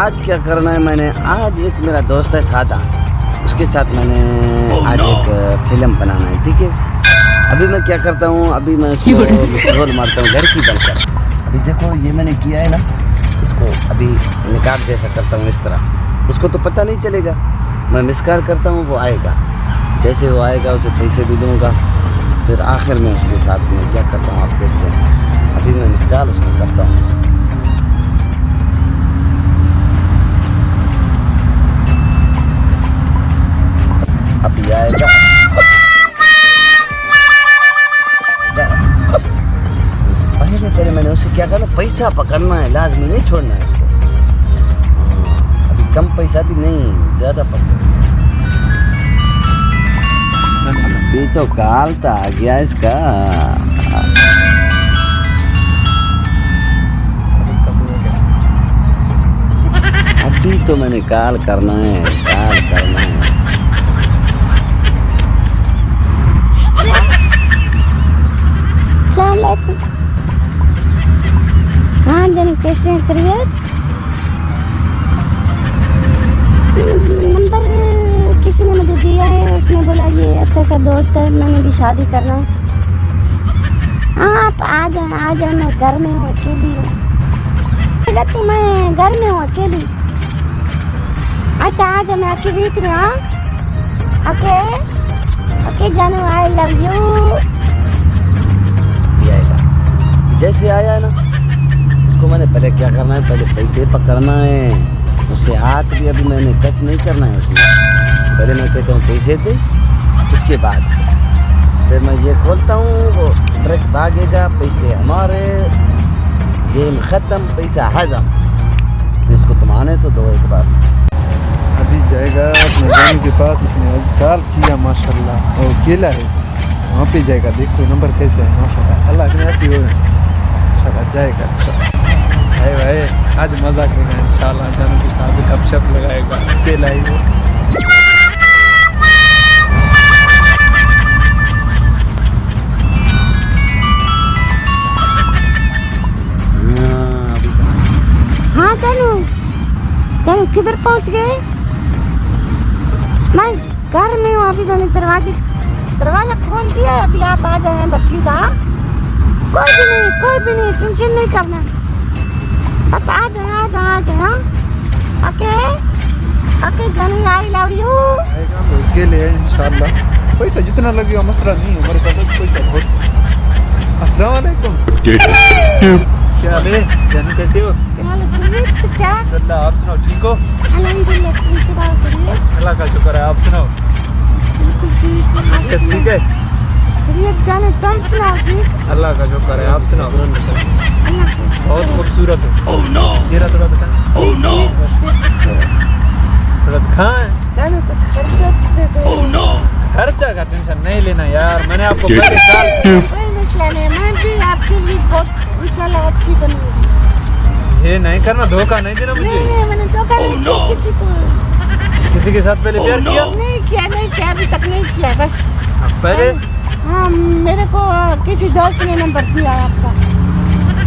आज क्या करना है, मैंने आज एक मेरा दोस्त है सादा, उसके साथ मैंने आज एक फिल्म बनाना है। ठीक है, अभी मैं क्या करता हूँ, अभी मैं उसको मिसकॉल मारता हूँ घर की बनकर। अभी देखो ये मैंने किया है ना, इसको अभी निकाब जैसा करता हूँ इस तरह, उसको तो पता नहीं चलेगा। मैं मिसकॉल करता हूँ, वो आएगा, जैसे वो आएगा उसे पैसे भी दूँगा, फिर आखिर में उसके साथ में क्या करता हूँ आप देखते हैं। अभी मैं मिसकॉल उसको करता हूँ। अभी आएगा, पहले मैंने उससे क्या करना, पैसा पकड़ना है, लाजमी नहीं छोड़ना है उसको। अभी कम पैसा भी नहीं, ज़्यादा पकड़। अभी तो काल तो आ गया इसका। अभी तो मैंने कॉल करना है, कॉल करना है। हाँ जानी कैसे करिए, नंबर किसी ने मुझे दिया है, उसने बोला ये अच्छा सा दोस्त है, मैंने भी शादी करना है। हाँ आप आ जाए, मैं घर में हूँ, अकेली हूँ। अगर तो मैं घर में हूँ अकेली। अच्छा आ जाए, मैं अकेली उतरू। हाँ ओके जानू, आई लव यू। जैसे आया ना, उसको मैंने पहले क्या करना है, पहले पैसे पकड़ना है, उससे हाथ भी अभी मैंने टच नहीं करना है उसमें। पहले मैं कहता हूँ पैसे दे, उसके बाद फिर मैं ये खोलता हूँ, वो ट्रक भागेगा, पैसे हमारे, गेम ख़त्म, पैसा हजम। फिर इसको तुम आने तो दो एक बार। अभी जाएगा अपने जाने के पास, उसने आज कॉल किया माशाल्लाह, और अकेला है वहाँ पे जाएगा। देखो नंबर कैसे है माशाल्लाह, अल्लाह के ऐसी हो इंशाल्लाह जाएगा। भाई भाई आज मज़ा करेगा इंशाल्लाह, जाने के साथ गपशप लगाएगा, अकेला ही वो। हाँ चलो किधर पहुँच गए? मैं घर में हूँ, अभी मैंने दरवाजा खोल दिया है। अभी आप आ जाए अंदर सीधा, कोई भी नहीं, टेंशन नहीं करना, बस आ जाए। ओके जानी, आई लव यू। अकेले है इंशाल्लाह, पैसा जितना लगेगा मसला नहीं है, हमारे पास पैसा बहुत। अस्सलाम वालेकुम। क्या हाल है जानी, कैसे हो? क्या आप सुनाओ, ठीक हो? अल्हम्दुलिल्लाह, अल्लाह का शुक्र है, आप सुनाओ। ठीक है, जाने तुम सुनाओ ठीक? अल्लाह का शुक्र है, आप सुनाओ। बहुत खूबसूरत हो। चेहरा थोड़ा बता, थोड़ा दिखाएं। जाने कुछ खर्चा दे दो। खर्चा का टेंशन नहीं लेना यार, मैंने आपको पहले साल कोई मसला नहीं, मैं भी आपके लिए बहुत इंशाल्लाह अच्छी बनूंगी। ये नहीं करना, धोखा नहीं देना मुझे। नहीं मैंने धोखा नहीं किया किसी को। किसी के साथ पहले प्यार किया? नहीं किया, अभी तक नहीं किया। बस पहले हाँ, मेरे को किसी दोस्त ने नंबर दिया आपका,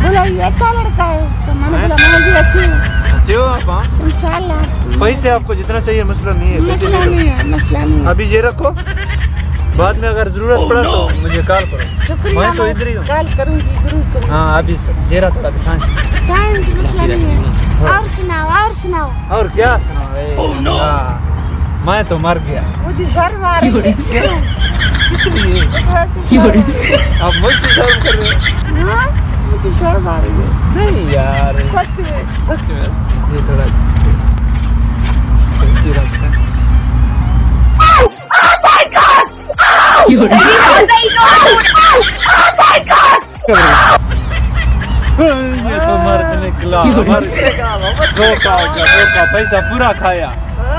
बोला ये अच्छा लड़का है, तो मैंने बोला मैं भी अच्छी हूँ। अच्छे हो आप? हाँ इंशाल्लाह। पैसे आपको जितना चाहिए मसला नहीं है, पैसे मसला ले लो। नहीं है। अभी ये रखो, बाद में अगर जरूरत पड़ा तो मुझे कॉल करो। शुक्रिया, मैं तो इधर ही हूँ। कॉल करूँगी, जरूर करूँगी। हाँ अभी जेरा थोड़ा दिखाएं। मसला नहीं है। और सुनाओ। और क्या सुनाओ? मैं तो मर गया। मुझे शर्म आ रही है। क्यों? इसलिए आप मुझसे शर्म कर रहे हो? हाँ, मुझे शर्म आ रही है। नहीं यार, सच में ये थोड़ा ये तो मर निकला। धोखा, पैसा पूरा खाया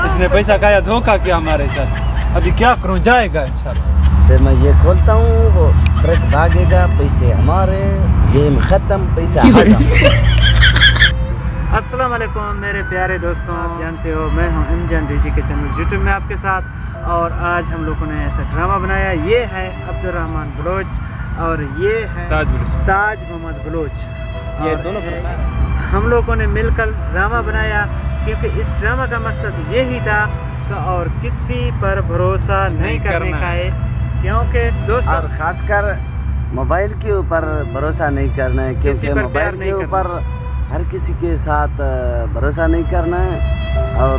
इसने, पैसा खाया, धोखा किया हमारे साथ। अभी क्या करूं, जाएगा इंशाल्लाह। फिर मैं ये खोलता हूँ, वो ट्रक भागेगा, पैसे हमारे, गेम ख़त्म, पैसा हजम। अस्सलाम वालेकुम मेरे प्यारे दोस्तों, आप जानते हो मैं हूं एमजान डीजी के चैनल यूट्यूब में आपके साथ। और आज हम लोगों ने ऐसा ड्रामा बनाया। ये है अब्दुर्रहमान बलोच और ये है ताज मोहम्मद बलोच। ये दोनों हम लोगों ने मिलकर ड्रामा बनाया, क्योंकि इस ड्रामा का मकसद यही था कि और किसी पर भरोसा नहीं करने का है, क्योंकि दोस्तों और ख़ासकर मोबाइल के ऊपर भरोसा नहीं करना है, किसी क्योंकि पर प्यार मोबाइल नहीं के करना। ऊपर हर किसी के साथ भरोसा नहीं करना है। और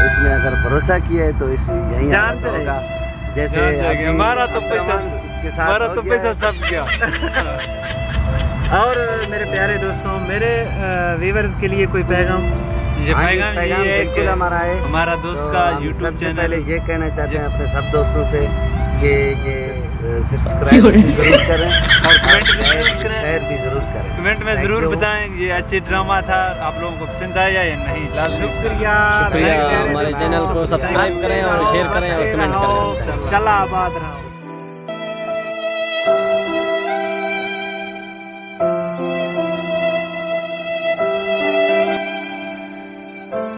इसमें अगर भरोसा किया है तो इस यही जान हालत जाएगी। होगा। जैसे जान जाएगी। अभी हमारा तो अब्दुलरहमान पैसा- के साथ हमारा हो तो गया पैसा है। सब गया। और मेरे प्यारे दोस्तों, मेरे व्यूअर्स के लिए कोई पैगाम? ये हाँ जी, पैगाम पैगाम ये है बिल्कुल कि हमारा है। हमारा दोस्त तो का हम यूट्यूब सबसे चैनल पहले ये कहना चाहते हैं अपने सब दोस्तों से कि ये सब्सक्राइब भी जरूर करें और कमेंट भी जरूर करें। शेयर भी जरूर करें। कमेंट में Thank जरूर you। बताएं ये अच्छी ड्रामा था, आप लोगों को पसंद आया या नहीं। लाजमी शुक्रिया शुक्रिया। हमारे चैनल को सब्सक्राइब करें और शेयर करें और कमेंट करें। इंशाल्लाह आबाद रहो।